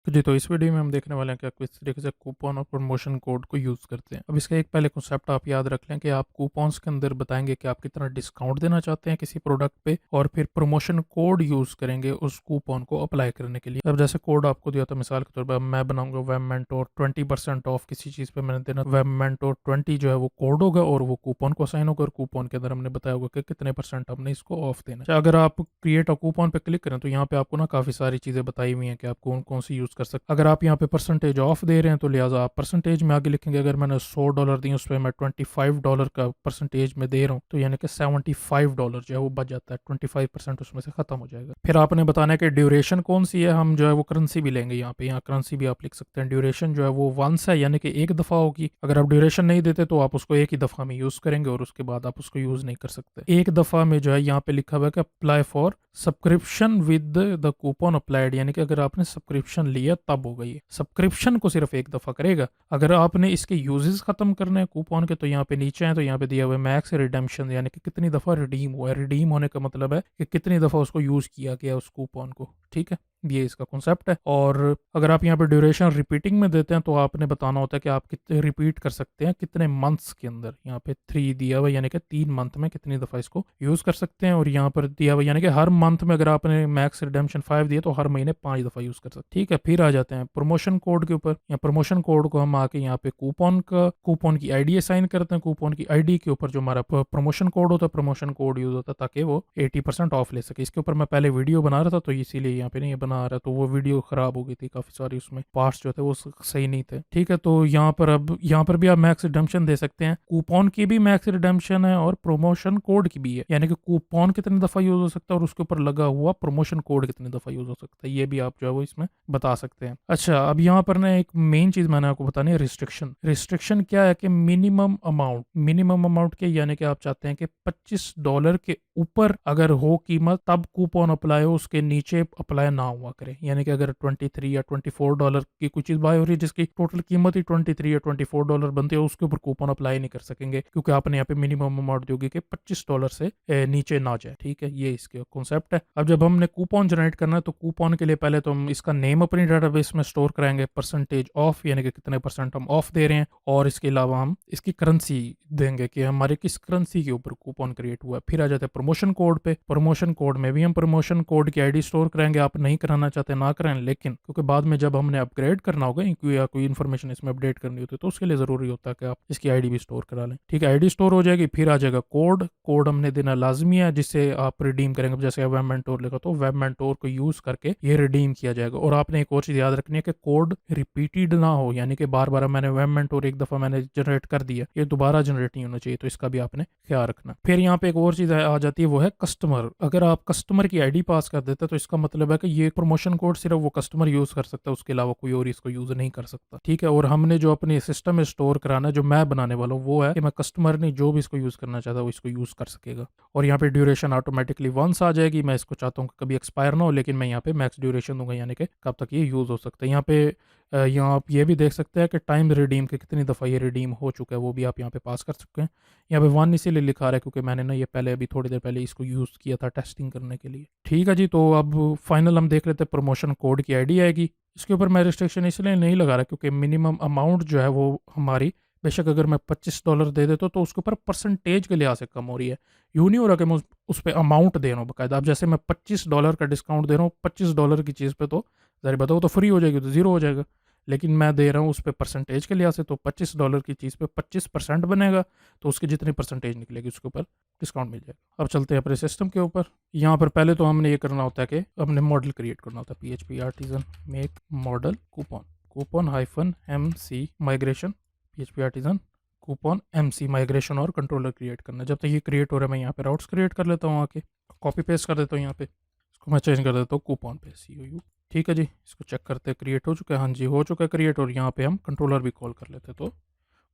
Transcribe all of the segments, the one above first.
जी, तो इस वीडियो में हम देखने वाले हैं कि आप किस तरीके से कूपन और प्रमोशन कोड को यूज़ करते हैं। अब इसका एक पहले कॉन्सेप्ट आप याद रख लें कि आप कूपन्स के अंदर बताएँगे कि आप कितना डिस्काउंट देना चाहते हैं किसी प्रोडक्ट पे, और फिर प्रमोशन कोड यूज़ करेंगे उस कूपन को अप्लाई करने के लिए। अब जैसे कोड आपको दिया था मिसाल के तौर पे, अब मैं बनाऊँगा वेब मेंटोर 20% ऑफ किसी चीज़ पे मैंने देना, वेब मेंटोर 20 जो है वो कोड होगा और वो कूपन को असाइन होगा, और कूपन के अंदर हमने बताया होगा कि कितने परसेंट हमने इसको ऑफ देना है। अच्छा, अगर आप क्रिएट अ कूपन पे क्लिक करें तो यहाँ पे आपको ना काफ़ी सारी चीज़ें बताई हुई हैं कि आप कौन-कौन सी यूज़ कर सकते हैं। अगर आप यहाँ पे परसेंटेज ऑफ दे रहे हैं तो लिहाजा आप परसेंटेज में आगे लिखेंगे। अगर मैंने $100 दिए उस पे मैं $25 का परसेंटेज में दे रहा हूँ तो यानी कि $75 जो है वो बच जाता है, 25% उसमें से खत्म हो जाएगा। फिर आपने बताना है कि ड्यूरेशन कौन सी है, हम जो है वो करेंसी भी लेंगे यहाँ पे, यहाँ करेंसी भी आप लिख सकते हैं। ड्यूरेशन जो है वो वंस है यानी कि एक दफ़ा होगी। अगर आप ड्यूरेशन नहीं देते तो आप उसको एक ही दफ़ा में यूज़ करेंगे और उसके बाद आप उसको यूज़ नहीं कर सकते। एक दफ़ा में जो है यहाँ पे लिखा हुआ है कि apply for subscription with the coupon applied, यानी कि अगर आपने सब्सक्रिप्शन लिया तब होगा ये। सब्सक्रिप्शन को सिर्फ एक दफ़ा करेगा। अगर आपने इसके यूजेस खत्म करने हैं कूपन के तो यहाँ पे नीचे हैं, तो यहाँ पे दिया हुआ है मैक्स रिडेम्पशन, यानी कि कितनी दफ़ा रिडीम हुआ है। रिडीम होने का मतलब है कि कितनी दफ़ा उसको यूज़ किया गया उस कूपन को। ठीक है, ये इसका कॉन्सेप्ट है। और अगर आप यहाँ पे ड्यूरेशन रिपीटिंग में देते हैं तो आपने बताना होता है कि आप कितने रिपीट कर सकते हैं कितने मंथ्स के अंदर। यहाँ पे 3 दिया हुआ है, यानी कि 3 मंथ में कितनी दफ़ा इसको यूज़ कर सकते हैं। और यहाँ पर दिया हुआ है यानी कि हर मंथ में अगर आपने मैक्स रिडेम्पशन 5 दिया तो हर महीने 5 दफ़ा यूज़ कर सकते हैं। ठीक है, फिर आ जाते हैं प्रमोशन कोड के ऊपर। या प्रमोशन कोड को हम आके यहाँ पे कूपन की आईडी असाइन करते हैं। कूपन की आईडी के ऊपर जो हमारा प्रमोशन कोड होता है, प्रमोशन कोड यूज़ होता है ताकि वो 80% ऑफ ले सके। इसके ऊपर मैं पहले वीडियो बना रहा था तो इसीलिए यहाँ पे नहीं बना रहा, तो वो वीडियो खराब हो गई थी काफ़ी सारी, उसमें पार्ट्स जो थे वो सही नहीं थे। ठीक है, तो यहाँ पर अब यहाँ पर भी आप मैक्स रिडेम्पशन दे सकते हैं। कूपन की भी मैक्स रिडेम्पशन है और प्रमोशन कोड की भी है, यानी कि कूपन कितनी दफ़ा यूज़ हो सकता है और उसके ऊपर लगा हुआ प्रमोशन कोड कितनी दफ़ा यूज़ हो सकता है, ये भी आप जो है वो इसमें बता सकते हैं। अच्छा, अब यहाँ पर ना एक मेन चीज़ मैंने आपको बतानी है, रिस्ट्रिक्शन। रिस्ट्रिक्शन क्या है कि मिनिमम अमाउंट के, यानी कि आप चाहते हैं कि $25 के ऊपर अगर हो कीमत तब कूपन अप्लाई हो, उसके नीचे अप्लाई ना हुआ करे। यानी कि अगर 23 या $24 की कोई चीज़ बाय हो रही है जिसकी टोटल कीमत ही 23 या $24 बनती है, उसके ऊपर कूपन अप्लाई नहीं कर सकेंगे, क्योंकि आपने यहाँ पे मिनिमम अमाउंट दोगे कि $25 से नीचे ना जाए। ठीक है, ये इसके कॉन्सेप्ट है। अब जब हमने कूपन जनरेट करना है तो कूपन के लिए पहले तो हम इसका नेम अपनी डेटाबेस में स्टोर कराएंगे, परसेंटेज ऑफ यानी कि कितने परसेंट हम ऑफ दे रहे हैं, और इसके अलावा हम इसकी करेंसी देंगे कि हमारे किस करेंसी के ऊपर कूपन क्रिएट हुआ है। फिर आ जाते हैं प्रमोशन कोड पे। प्रमोशन कोड में भी हम प्रमोशन कोड की आईडी स्टोर कराएंगे। आप नहीं कराना चाहते ना कराएं, लेकिन क्योंकि बाद में जब हमने अपग्रेड करना होगा या कोई इन्फॉर्मेशन इसमें अपडेट करनी होती है तो उसके लिए जरूरी होता है कि आप इसकी आईडी भी स्टोर करा लें। ठीक है, आईडी स्टोर हो जाएगी। फिर आ जाएगा कोड। कोड हमने देना लाजमी है जिससे आप रिडीम करेंगे। जैसे वेब मेंटोर लिखा तो वेब मेंटोर को यूज करके ये रिडीम किया जाएगा। और आपने एक और चीज याद रखनी है कि कोड रिपीटेड ना हो, यानी कि बार बार मैंने वेब मेंटोर एक दफा मैंने जनरेट कर दिया, ये दोबारा जनरेट नहीं होना चाहिए, तो इसका भी आपने ख्याल रखना। फिर यहाँ पे एक और चीज आ जाती है, वो है कस्टमर। अगर आप कस्टमर की आईडी पास कर देते हैं तो इसका मतलब है कि ये प्रमोशन कोड सिर्फ वो कस्टमर यूज कर सकता है, उसके अलावा कोई और इसको यूज नहीं कर सकता। ठीक है, और हमने जो अपने सिस्टम में स्टोर कराना है, जो मैं बनाने वाला हूँ, वो है कि मैं कस्टमर ने जो भी इसको यूज करना चाहता है वो इसको यूज कर सकेगा। और यहाँ पे ड्यूरेशन ऑटोमेटिकली वंस आ जाएगी। मैं इसको चाहता हूँ कि कभी एक्सपायर ना हो, लेकिन मैं यहाँ पे मैक्स ड्यूरेशन दूंगा, यानी कि कब तक ये यूज हो सकता है। यहाँ पे यहाँ आप ये भी देख सकते हैं कि टाइम रिडीम के कितनी दफ़ा ये रिडीम हो चुका है, वो भी आप यहाँ पे पास कर सकते हैं। यहाँ पे 1 इसीलिए लिखा रहा है क्योंकि मैंने ना ये पहले अभी थोड़ी देर पहले इसको यूज़ किया था टेस्टिंग करने के लिए। ठीक है जी, तो अब फाइनल हम देख लेते हैं। प्रमोशन कोड की आईडी आएगी। इसके ऊपर मैं रिस्ट्रिक्शन इसलिए नहीं लगा रहा क्योंकि मिनिमम अमाउंट जो है वो हमारी, बेशक अगर मैं $25 दे देता हूँ तो उसके ऊपर परसेंटेज के लिहाज से कम हो रही है। यूँ नहीं हो रहा कि मैं उस पर अमाउंट दे रहा हूँ बाकायदा। अब जैसे मैं $25 का डिस्काउंट दे रहा हूँ, $25 की चीज़ पे तो ज़ाहिर बताओ तो फ्री हो जाएगी, तो ज़ीरो हो जाएगा। लेकिन मैं दे रहा हूँ उस पे परसेंटेज के लिहाज से, तो $25 की चीज़ पे 25% बनेगा, तो उसकी जितनी परसेंटेज निकलेगी उसके ऊपर डिस्काउंट मिल जाएगा। अब चलते हैं अपने सिस्टम के ऊपर। यहाँ पर पहले तो हमने ये करना होता है कि हमने मॉडल क्रिएट करना होता है। PHP artisan make model coupon, coupon -MC migration, PHP artisan coupon MC migration और कंट्रोलर क्रिएट करना। जब तक ये क्रिएट हो रहा है मैं यहाँ पे राउट्स क्रिएट कर लेता हूँ, आके कॉपी पेस्ट कर देता हूँ यहाँ पे। इसको मैं चेंज कर देता हूँ कूपन पे, COU। ठीक है जी, इसको चेक करते हैं क्रिएट हो चुका है। हाँ जी, हो चुका है क्रिएट। और यहाँ पे हम कंट्रोलर भी कॉल कर लेते हैं, तो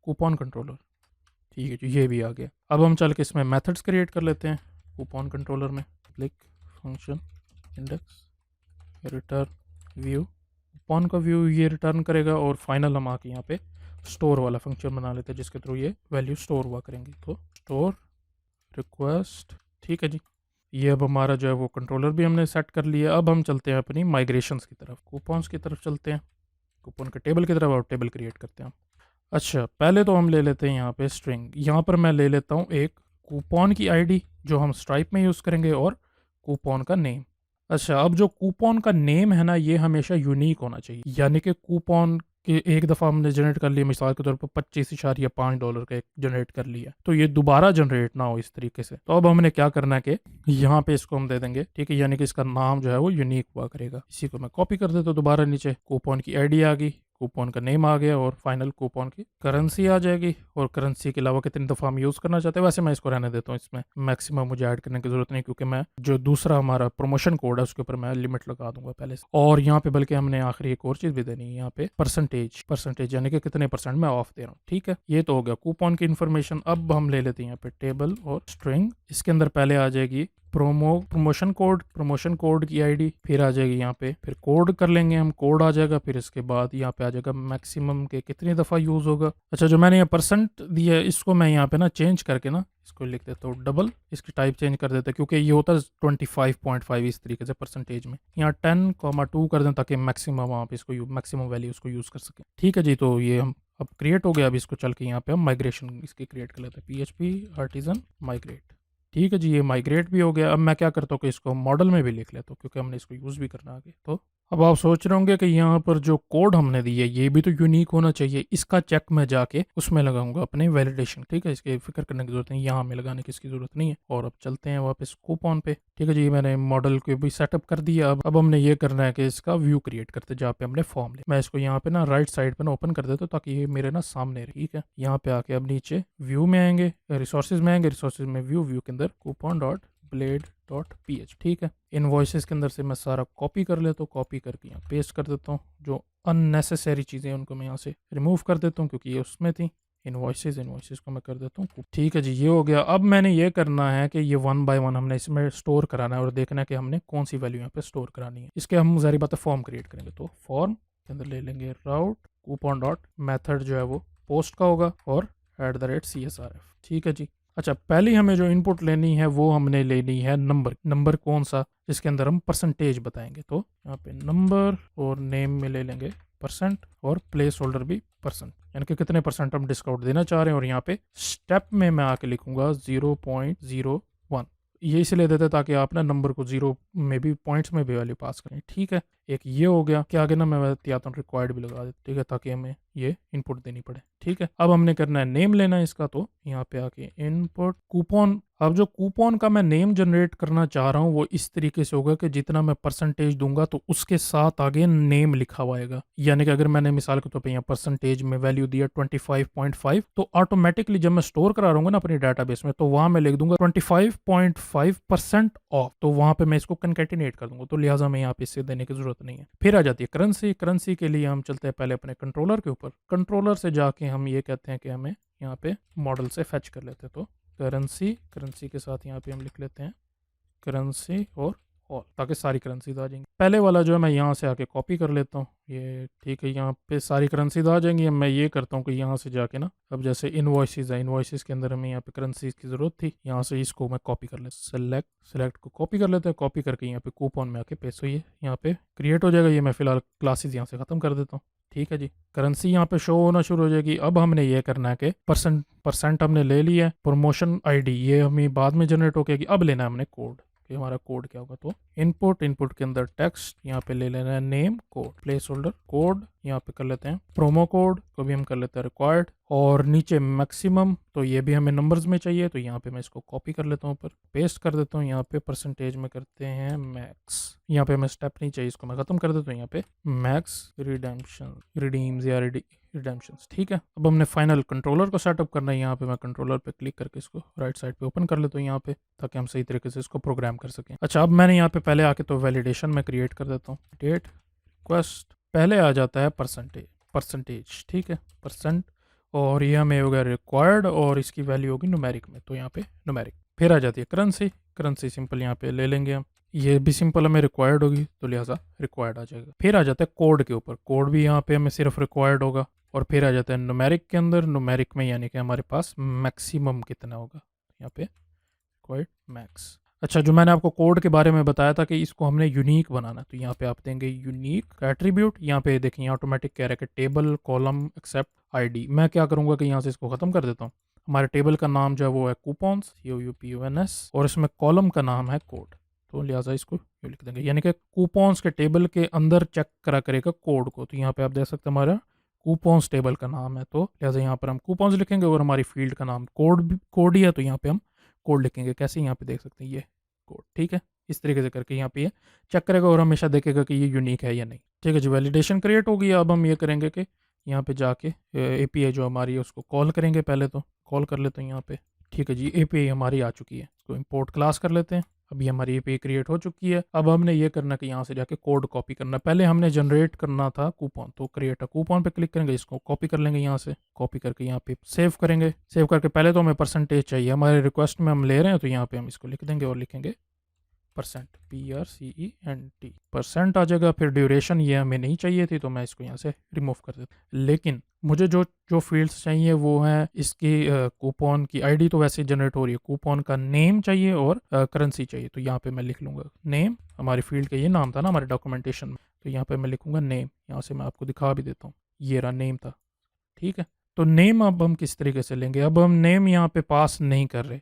कूपन कंट्रोलर। ठीक है जी, ये भी आ गया। अब हम चल के इसमें मेथड्स क्रिएट कर लेते हैं कूपन कंट्रोलर में। Click function index return view, coupon का व्यू ये रिटर्न करेगा। और फाइनल हम आके यहाँ पे स्टोर वाला फंक्शन बना लेते हैं जिसके थ्रू ये वैल्यू स्टोर हुआ करेंगी। तो स्टोर रिक्वेस्ट, ठीक है जी। ये अब हमारा जो है वो कंट्रोलर भी हमने सेट कर लिया। अब हम चलते हैं अपनी माइग्रेशंस की तरफ, कूपन्स की तरफ चलते हैं, कूपन के टेबल की तरफ, और टेबल क्रिएट करते हैं। अच्छा, पहले तो हम ले लेते हैं यहाँ पे स्ट्रिंग। यहाँ पर मैं ले लेता हूँ एक कूपन की आईडी जो हम स्ट्राइप में यूज़ करेंगे, और कूपन का नेम। अच्छा, अब जो कूपन का नेम है ना, ये हमेशा यूनिक होना चाहिए, यानी कि कूपन कि एक दफ़ा हमने जनरेट कर लिया, मिसाल के तौर पर $25.5 का एक जनरेट कर लिया, तो ये दोबारा जनरेट ना हो इस तरीके से। तो अब हमने क्या करना है कि यहाँ पे इसको हम दे देंगे, ठीक है, यानी कि इसका नाम जो है वो यूनिक हुआ करेगा। इसी को मैं कॉपी कर देता हूँ दोबारा नीचे, कूपन की आईडी आ गई, कूपन का नेम आ गया, और फाइनल कूपन की करेंसी आ जाएगी। और करेंसी के अलावा कितनी दफ़ा हम यूज़ करना चाहते हैं, वैसे मैं इसको रहने देता हूँ, इसमें मैक्सिमम मुझे ऐड करने की ज़रूरत नहीं, क्योंकि मैं जो दूसरा हमारा प्रमोशन कोड है उसके ऊपर मैं लिमिट लगा दूंगा पहले से। और यहाँ पे बल्कि हमने आखिरी एक और चीज़ भी देनी है, यहाँ पे परसेंटेज यानी कि कितने परसेंट मैं ऑफ दे रहा हूँ। ठीक है, ये तो हो गया कूपन की इन्फॉर्मेशन। अब हम ले लेते हैं यहाँ पे टेबल और स्ट्रिंग। इसके अंदर पहले आ जाएगी प्रमोशन कोड की आईडी, फिर आ जाएगी यहाँ पे, फिर कोड कर लेंगे हम, कोड आ जाएगा, फिर इसके बाद यहाँ पे आ जाएगा मैक्सिमम के कितनी दफ़ा यूज़ होगा। अच्छा, जो मैंने यहाँ परसेंट दिया है इसको मैं यहाँ पे ना चेंज करके ना इसको लिख देता हूँ डबल, इसकी टाइप चेंज कर देते हैं, क्योंकि ये होता है 25.5 इस तरीके से परसेंटेज में। यहाँ 10,2 कर दें ताकि मैक्सिमम आप इसको मैक्सिमम वैल्यू उसको यूज़ कर सकें। ठीक है जी, तो ये हम अब क्रिएट हो गया। अब इसको चल के यहाँ पे हम माइग्रेशन इसकी क्रिएट कर लेते हैं, PHP आर्टिजन माइग्रेट। ठीक है जी, ये माइग्रेट भी हो गया। अब मैं क्या करता हूँ कि इसको मॉडल में भी लिख लेता हूँ, क्योंकि हमने इसको यूज़ भी करना आगे। तो अब आप सोच रहे होंगे कि यहाँ पर जो कोड हमने दी है ये भी तो यूनिक होना चाहिए, इसका चेक मैं जाके उसमें लगाऊंगा अपने वैलिडेशन। ठीक है, इसके फिक्र करने की जरूरत नहीं, यहाँ हमें लगाने की इसकी जरूरत नहीं है। और अब चलते हैं वापस कूपन पे। ठीक है जी, मैंने मॉडल को भी सेटअप कर दिया। अब हमने ये करना है कि इसका व्यू क्रिएट करते जहाँ पे हमने फॉर्म लिया। मैं इसको यहाँ पे ना राइट साइड पे ना ओपन कर देता हूँ ताकि ये मेरे ना सामने रहे। ठीक है, यहाँ पे आके अब नीचे व्यू में आएंगे, रिसोर्सेज में आएंगे, रिसोर्सेज में व्यू के अंदर coupon.blade.ph। ठीक है, इनवॉइसेस के अंदर से मैं सारा कॉपी कर लेता हूँ, कॉपी करके यहाँ पेस्ट कर देता हूँ। जो अननेसेसरी चीज़ें उनको मैं यहाँ से रिमूव कर देता हूँ, क्योंकि ये उसमें थी। इनवॉइसेस को मैं कर देता हूँ। ठीक है जी, ये हो गया। अब मैंने ये करना है कि ये 1 बाय 1 हमने इसमें स्टोर कराना है, और देखना है कि हमने कौन सी वैल्यू यहाँ पे स्टोर करानी है। इसके हम ज़ाहिर बात है फॉर्म क्रिएट करेंगे, तो फॉर्म के अंदर ले लेंगे राउट कूपन डॉट मेथड जो है वो पोस्ट का होगा, और @CSRF। ठीक है जी। अच्छा, पहली हमें जो इनपुट लेनी है वो हमने लेनी है नंबर कौन सा, जिसके अंदर हम परसेंटेज बताएंगे। तो यहाँ पे नंबर, और नेम में ले लेंगे परसेंट, और प्लेस होल्डर भी परसेंट, यानी कि कितने परसेंट हम डिस्काउंट देना चाह रहे हैं। और यहाँ पे स्टेप में मैं आके लिखूंगा 0.01। ये इसलिए देते हैं ताकि आप ना नंबर को जीरो में भी, पॉइंट्स में भी वैल्यू पास करें। ठीक है, एक ये हो गया कि आगे ना मैं एहतियातन रिक्वायर्ड भी लगा देता, ठीक है, ताकि हमें ये इनपुट देनी पड़े। ठीक है, अब हमने करना है नेम लेना है इसका, तो यहाँ पे आके इनपुट कूपन। अब जो कूपन का मैं नेम जनरेट करना चाह रहा हूँ वो इस तरीके से होगा कि जितना मैं परसेंटेज दूंगा तो उसके साथ आगे नेम लिखा हुआ आएगा। यानी कि अगर मैंने मिसाल के तौर पे यहाँ परसेंटेज में वैल्यू दिया 25.5, तो ऑटोमेटिकली जब मैं स्टोर करा रहूंगा ना अपने डाटाबेस में, तो वहां मैं लिख दूंगा 25.5% ऑफ, तो वहां पे मैं इसको कंकेटिनेट कर दूंगा। तो लिहाजा मैं यहाँ पे इससे देने की जरूरत नहीं है। फिर आ जाती है करेंसी के लिए हम चलते हैं पहले अपने कंट्रोलर के ऊपर। कंट्रोलर से जाके हम ये कहते हैं कि हमें यहाँ पे मॉडल से फेच कर लेते हैं। तो करेंसी के साथ यहाँ पे हम लिख लेते हैं करेंसी और ताकि सारी करेंसीज आ जाएंगी। पहले वाला जो है मैं यहाँ से आके कॉपी कर लेता हूँ ये। ठीक है, यहाँ पे सारी करेंसीज आ जाएंगी। अब मैं ये करता हूँ कि यहाँ से जाके ना, अब जैसे इनवॉइसेस है, इनवॉइसेस के अंदर हमें यहाँ पे करेंसीज की जरूरत थी, यहाँ से इसको मैं कॉपी कर लेता हूँ। सेलेक्ट को कॉपी कर लेते हैं, कॉपी करके यहाँ पे कूपन में आके पेस्ट हुई है, यहाँ पे क्रिएट हो जाएगा। ये मैं फिलहाल क्लासेस यहाँ से खत्म कर देता हूँ। ठीक है जी, करेंसी यहाँ पे शो होना शुरू हो जाएगी। अब हमने ये करना है कि परसेंट हमने ले लिया है, प्रमोशन आईडी ये हमें बाद में जनरेट हो गई। अब लेना है हमने कोड, कि हमारा कोड क्या होगा। तो इनपुट के अंदर टेक्स्ट, यहाँ पे ले लेना है name, code, place holder, code यहाँ पे कर लेते हैं प्रोमो कोड को भी हम कर लेते हैं रिक्वायर्ड, और नीचे मैक्सिमम, तो ये भी हमें नंबर्स में चाहिए, तो यहाँ पे मैं इसको कॉपी कर लेता हूँ, ऊपर पेस्ट कर देता हूँ। यहाँ पे परसेंटेज में करते हैं मैक्स, यहाँ पे मैं स्टेप नहीं चाहिए, इसको मैं खत्म कर देता हूँ। यहाँ पे मैक्स रिडीम्स या रिडेम्पशंस। ठीक है, अब हमने फाइनल कंट्रोलर को सेटअप करना है। यहाँ पे मैं कंट्रोलर पे क्लिक करके इसको राइट साइड पे ओपन कर लेता हूँ यहाँ पे, ताकि हम सही तरीके से इसको प्रोग्राम कर सकें। अच्छा, अब मैंने यहाँ पे पहले आके तो वैलिडेशन में क्रिएट कर देता हूँ। डेट रिक्वेस्ट, पहले आ जाता है परसेंटेज। ठीक है, परसेंट, और ये हमें होगा रिक्वायर्ड, और इसकी वैल्यू होगी न्यूमेरिक में, तो यहाँ पे न्यूमेरिक। फिर आ जाती है करेंसी सिंपल यहाँ पे ले लेंगे हम, ये भी सिंपल हमें रिक्वायर्ड होगी, तो लिहाजा रिक्वायर्ड आ जाएगा। फिर आ जाता है कोड के ऊपर, कोड भी यहाँ पे हमें सिर्फ रिक्वायर्ड होगा। और फिर आ जाता है न्यूमेरिक के अंदर, न्यूमेरिक में यानी कि हमारे पास मैक्सिमम कितना होगा, यहाँ पे रिक्वायर्ड मैक्स। अच्छा, जो मैंने आपको कोड के बारे में बताया था कि इसको हमने यूनिक बनाना है, तो यहाँ पे आप देंगे यूनिक एट्रीब्यूट। यहाँ पे देखिए ऑटोमेटिक कह रहा है कि टेबल कॉलम एक्सेप्ट आईडी। मैं क्या करूँगा कि यहाँ से इसको ख़त्म कर देता हूँ। हमारे टेबल का नाम जो है वो है कूपन्स, COUPONS, और इसमें कॉलम का नाम है कोड। तो लिहाजा इसको ये लिख देंगे, यानी कि कूपन्स के टेबल के अंदर चेक करा करेगा कोड को। तो यहाँ पे आप देख सकते हैं हमारा कूपन्स टेबल का नाम है, तो लिहाजा यहाँ पर हम कूपन्स लिखेंगे, और हमारी फील्ड का नाम कोड भी कोड ही है, तो यहाँ पे हम कोड लिखेंगे। कैसे, यहाँ पे देख सकते हैं ये कोड, ठीक है। इस तरीके से करके यहाँ पे ये चेक करेगा और हमेशा देखेगा कि ये यूनिक है या नहीं। ठीक है जी, वैलिडेशन क्रिएट हो गई। अब हम ये करेंगे कि यहाँ पे जाके API जो हमारी है उसको कॉल करेंगे। पहले तो कॉल कर लेते हैं यहाँ पे। ठीक है जी, API हमारी आ चुकी है, इसको इंपोर्ट क्लास कर लेते हैं। अभी हमारी API क्रिएट हो चुकी है। अब हमने ये करना कि यहाँ से जाके कोड कॉपी करना। पहले हमने जनरेट करना था कूपन, तो क्रिएट अ कूपन पे क्लिक करेंगे, इसको कॉपी कर लेंगे यहाँ से। कॉपी करके यहाँ पे सेव करेंगे। सेव करके पहले तो हमें परसेंटेज चाहिए, हमारे रिक्वेस्ट में हम ले रहे हैं, तो यहाँ पे हम इसको लिख देंगे और लिखेंगे परसेंट, PRCENT परसेंट आ जाएगा। फिर ड्यूरेशन ये हमें नहीं चाहिए थी, तो मैं इसको यहाँ से रिमूव कर देता हूँ। लेकिन मुझे जो जो फील्ड्स चाहिए वो है इसकी कूपन की आईडी तो वैसे जनरेट हो रही है, कूपन का नेम चाहिए और करेंसी चाहिए। तो यहाँ पे मैं लिख लूँगा नेम। हमारी फील्ड का ये नाम था ना हमारे डॉक्यूमेंटेशन में, तो यहाँ पे मैं लिखूँगा नेम। यहाँ से मैं आपको दिखा भी देता हूँ, ये रहा नेम था, ठीक है। तो नेम अब हम किस तरीके से लेंगे, अब हम नेम यहाँ पे पास नहीं कर रहे,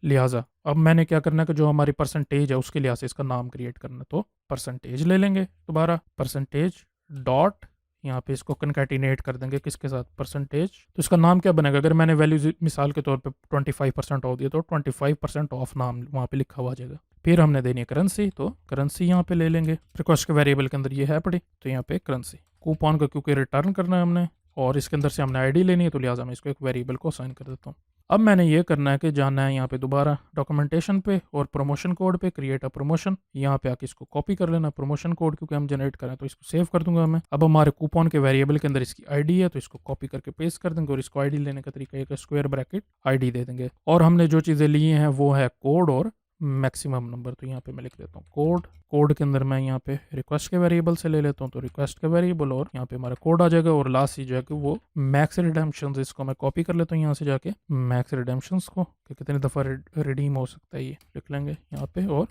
लिहाजा अब मैंने क्या करना है कि जो हमारी परसेंटेज है उसके लिहाज से इसका नाम क्रिएट करना है। तो परसेंटेज ले लेंगे, दोबारा परसेंटेज डॉट, यहाँ पे इसको कनकैटिनेट कर देंगे किसके साथ, परसेंटेज। तो इसका नाम क्या बनेगा, अगर मैंने वैल्यू मिसाल के तौर पे 25% ऑफ दिया तो 25% ऑफ नाम वहाँ पे लिखा हुआ आ जाएगा। फिर हमने देनी है करेंसी, तो करेंसी यहाँ पे ले लेंगे। रिक्वेस्ट के वेरिएबल के अंदर ये है पड़ी, तो यहाँ पे करेंसी। कूपन का क्योंकि रिटर्न करना है हमने और इसके अंदर से हमने आईडी लेनी है, तो लिहाजा मैं इसको एक वेरिएबल को असाइन कर देता हूँ। अब मैंने ये करना है कि जाना है यहाँ पे दोबारा डॉक्यूमेंटेशन पे और प्रमोशन कोड पे, क्रिएट अ प्रमोशन। यहाँ पे आके इसको कॉपी कर लेना प्रमोशन कोड, क्योंकि हम जनरेट करें, तो इसको सेव कर दूंगा मैं। अब हमारे कूपन के वेरिएबल के अंदर इसकी आईडी है, तो इसको कॉपी करके पेस्ट कर देंगे और इसको आईडी लेने का तरीका एक स्क्वायर ब्रैकेट आईडी दे देंगे। और हमने जो चीज़ें ली हैं वो है कोड और मैक्सिमम नंबर। तो यहाँ पे मैं लिख देता हूँ कोड। कोड के अंदर मैं यहाँ पे रिक्वेस्ट के वेरिएबल से ले लेता हूँ, तो रिक्वेस्ट के वेरिएबल और यहाँ पे हमारा कोड आ जाएगा। और लास्ट चीज है कि वो मैक्स रिडेम्पशंस, इसको मैं कॉपी कर लेता हूँ यहाँ से जाके मैक्स रिडेम्पशंस को, कि कितनी दफ़ा रिडीम हो सकता है ये लिख लेंगे यहाँ पे। और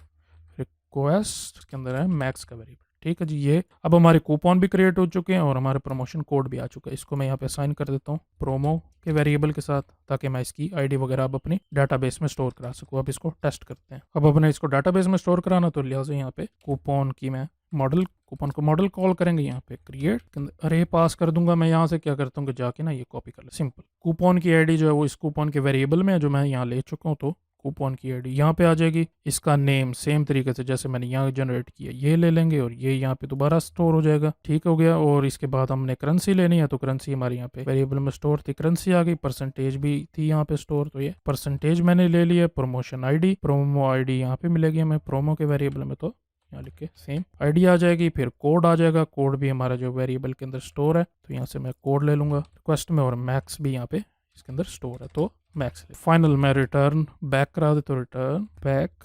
रिक्वेस्ट के अंदर है मैक्स का वेरिएबल, ठीक है जी। ये अब हमारे कूपन भी क्रिएट हो चुके हैं और हमारे प्रमोशन कोड भी आ चुका है। इसको मैं यहाँ पे असाइन कर देता हूँ प्रोमो के वेरिएबल के साथ, ताकि मैं इसकी आईडी वगैरह अब अपनी डाटाबेस में स्टोर करा सकूँ। अब इसको टेस्ट करते हैं। अब अपने इसको डाटाबेस में स्टोर कराना, तो लिहाजा यहाँ पे कूपन की मैं मॉडल, कूपन को मॉडल कॉल करेंगे, यहाँ पे क्रिएट के अंदर अरे पास कर दूंगा। मैं यहाँ से क्या करता हूँ कि जाके ना ये कॉपी कर ले, सिंपल। कूपन की आईडी जो है वो इस कूपन के वेरिएबल में है जो मैं यहाँ ले चुका हूँ, तो कूपन की आईडी यहाँ पे आ जाएगी। इसका नेम सेम तरीके से जैसे मैंने यहाँ जनरेट किया ये ले लेंगे और ये यहाँ पे दोबारा स्टोर हो जाएगा, ठीक हो गया। और इसके बाद हमने करेंसी लेनी है, तो करेंसी हमारी यहाँ पे वेरिएबल में स्टोर थी, करेंसी आ गई। परसेंटेज भी थी यहाँ पे स्टोर, तो ये परसेंटेज मैंने ले लिया। प्रमोशन आईडी, प्रोमो आईडी यहाँ पे मिलेगी हमें प्रोमो के वेरिएबल में, तो यहाँ लिख के सेम आईडी आ जाएगी। फिर कोड आ जाएगा, कोड भी हमारा जो वेरिएबल के अंदर स्टोर है, तो यहाँ से मैं कोड ले लूंगा रिक्वेस्ट में, और मैक्स भी यहाँ पे इसके अंदर स्टोर है, तो मैक्स। फाइनल मैं रिटर्न बैक करा देता हूँ, return back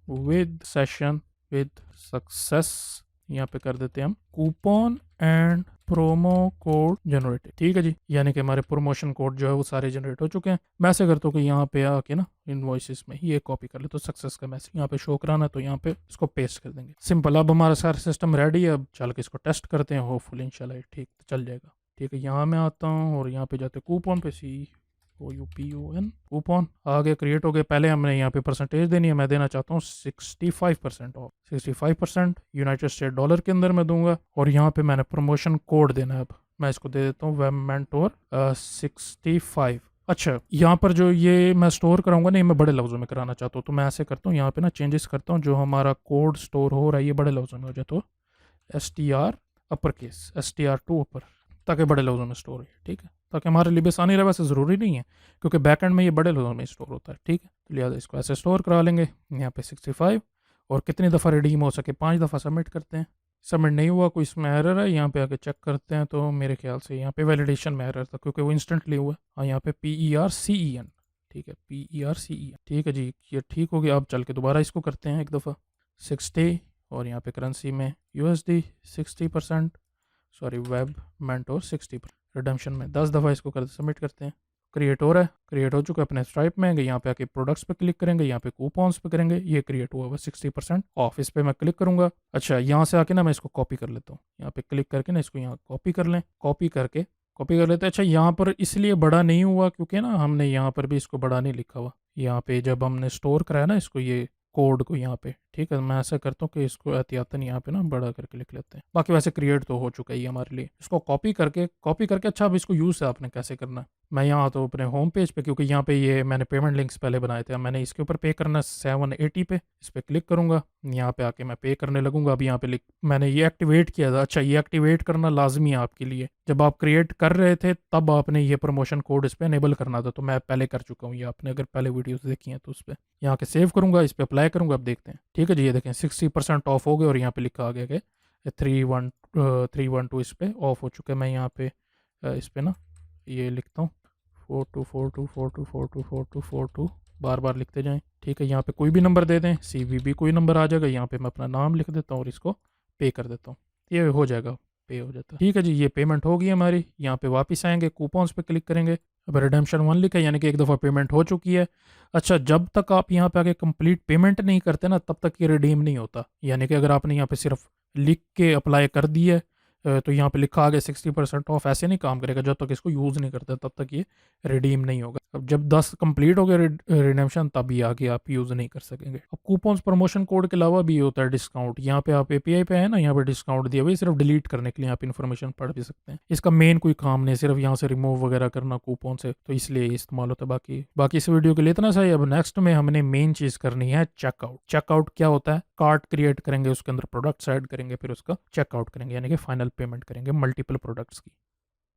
with session with success. यहाँ पे कर देते हैं हम coupon and promo code generated, ठीक है जी। यानी कि हमारे प्रमोशन कोड जो है वो सारे जनरेट हो चुके हैं। मैं ऐसे करता हूँ कि यहाँ पे आके ना इनवॉइसेस में ये कॉपी कर ले, तो सक्सेस का मैसेज यहाँ पे शो कराना, तो यहाँ पे इसको पेस्ट कर देंगे, सिंपल। अब हमारा सारा सिस्टम रेडी है। अब चल के इसको टेस्ट करते हैं, होपफुल इंशाल्लाह ठीक चल जाएगा। ठीक है, यहाँ मैं आता हूँ और यहाँ पे जाते कूपन पे, COUPON कूपन आ गया, क्रिएट हो गया। पहले हमने यहाँ पे परसेंटेज देनी है, मैं देना चाहता हूँ 65% ऑफ, 65% यूनाइटेड स्टेट डॉलर के अंदर मैं दूंगा। और यहाँ पे मैंने प्रमोशन कोड देना है, अब मैं इसको दे देता हूँ वेब मेंटोर 65। अच्छा, यहाँ पर जो ये मैं स्टोर कराऊंगा नहीं, मैं बड़े लफ्ज़ों में कराना चाहता हूँ, तो मैं ऐसे करता हूँ यहाँ पे ना चेंजेस करता हूँ। जो हमारा कोड स्टोर हो रहा है ये बड़े लफ्ज़ों में हो जाए, तो STR अपर केस, STR2 अपर, ताकि बड़े लफ्ज़ों में स्टोर हो, ठीक है, ताकि हमारे लिए भी आसानी रहे। वैसे ज़रूरी नहीं है क्योंकि बैकएंड में ये बड़े लफ्ज़ों में स्टोर होता है, ठीक है। तो लिहाजा इसको ऐसे स्टोर करा लेंगे यहाँ पे 65, और कितनी दफ़ा रिडीम हो सके 5 दफ़ा सबमिट करते हैं। सबमिट नहीं हुआ, कोई इसमें एरर है, यहाँ पे आके चेक करते हैं, तो मेरे ख्याल से यहाँ पे वैलिडेशन में एरर था क्योंकि वो इंस्टेंटली हुआ। हाँ, यहाँ पे PERCEN, ठीक है, PERCEN, ठीक है जी, ये ठीक हो गया। अब चल के दोबारा इसको करते हैं एक दफ़ा 60, और यहाँ पे करेंसी में USD 60%, sorry web mentor 60%, redemption में 10 दफ़ा इसको कर सबमिट करते हैं। क्रिएट हो रहा है, क्रिएट हो चुका है अपने स्ट्राइप में। यहाँ पे आके प्रोडक्ट्स पे क्लिक करेंगे, यहाँ पे कूपन्स पे करेंगे, ये क्रिएट हुआ हुआ 60% ऑफ, इस पे मैं क्लिक करूंगा। अच्छा, यहाँ से आके ना मैं इसको कॉपी कर लेता हूँ, यहाँ पे क्लिक करके ना इसको यहाँ कॉपी कर लें, कॉपी कर लेते हैं। अच्छा, यहाँ पर इसलिए बड़ा नहीं हुआ क्योंकि ना हमने यहाँ पर भी इसको बड़ा नहीं लिखा हुआ, यहाँ पे जब हमने स्टोर कराया ना इसको, ये कोड को यहाँ पे, ठीक है। मैं ऐसा करता हूँ कि इसको एहतियातन यहाँ पे ना बड़ा करके लिख लेते हैं। बाकी वैसे क्रिएट तो हो चुका है ये हमारे लिए। इसको कॉपी करके अच्छा, अब इसको यूज़ आपने कैसे करना है। मैं यहाँ आता हूँ अपने होम पेज पे, क्योंकि यहाँ पे ये मैंने पेमेंट लिंक्स पहले बनाए थे। मैंने इसके ऊपर पे करना 780 पे, इस पर क्लिक करूँगा, यहाँ पे आके मैं पे करने लगूंगा। अब यहाँ पे मैंने ये एक्टिवेट किया था। अच्छा, ये एक्टिवेट करना लाजमी है आपके लिए, जब आप क्रिएट कर रहे थे तब आपने ये प्रमोशन कोड इस पर इनेबल करना था, तो मैं पहले कर चुका हूँ ये, आपने अगर पहले वीडियोस देखी हैं तो उस पर यहाँ के सेव करूँगा, इस पर अप्लाई करूँगा। अब देखते हैं, ठीक है जी, ये देखें 60% ऑफ हो गए और यहाँ पे लिखा आ गया कि 312 इस पर ऑफ हो चुका है। मैं यहाँ पे इस पर ना ये लिखता हूँ 4242424242, बार बार लिखते जाएं, ठीक है। यहाँ पे कोई भी नंबर दे दें, CVV कोई नंबर आ जाएगा। यहाँ पे मैं अपना नाम लिख देता हूँ और इसको पे कर देता हूँ, ये हो जाएगा, पे हो जाता है। ठीक है जी, ये पेमेंट हो गई हमारी। यहाँ पे वापस आएंगे, कूपन्स पे क्लिक करेंगे। अब रिडेम्पशन 1 लिखा है, यानी कि एक दफ़ा पेमेंट हो चुकी है। अच्छा, जब तक आप यहाँ पे आके कंप्लीट पेमेंट नहीं करते ना, तब तक ये रिडीम नहीं होता। यानी कि अगर आपने यहाँ पे सिर्फ लिख के अप्लाई कर दिया है, तो यहाँ पे लिखा आ गया 60% ऑफ, ऐसे नहीं काम करेगा। जब तक इसको यूज़ नहीं करते तब तक ये रिडीम नहीं होगा। अब जब 10 कंप्लीट हो गया रिडेम्पशन, तब ये आगे आप यूज़ नहीं कर सकेंगे। अब कूपन्स प्रमोशन कोड के अलावा भी होता है डिस्काउंट। यहाँ पे आप API पे है ना, यहाँ पे डिस्काउंट दिया हुआ है, सिर्फ डिलीट करने के लिए आप इन्फॉर्मेशन पढ़ भी सकते हैं। इसका मेन कोई काम नहीं, सिर्फ यहाँ से रिमूव वगैरह करना कूपन से, तो इसलिए इस्तेमाल होता है। बाकी इस वीडियो के लिए इतना सही। अब नेक्स्ट में हमने मेन चीज़ करनी है चेकआउट। चेकआउट क्या होता है, कार्ट क्रिएट करेंगे, उसके अंदर प्रोडक्ट्स ऐड करेंगे, फिर उसका चेकआउट करेंगे, यानी कि फाइनल पेमेंट करेंगे मल्टीपल प्रोडक्ट्स की।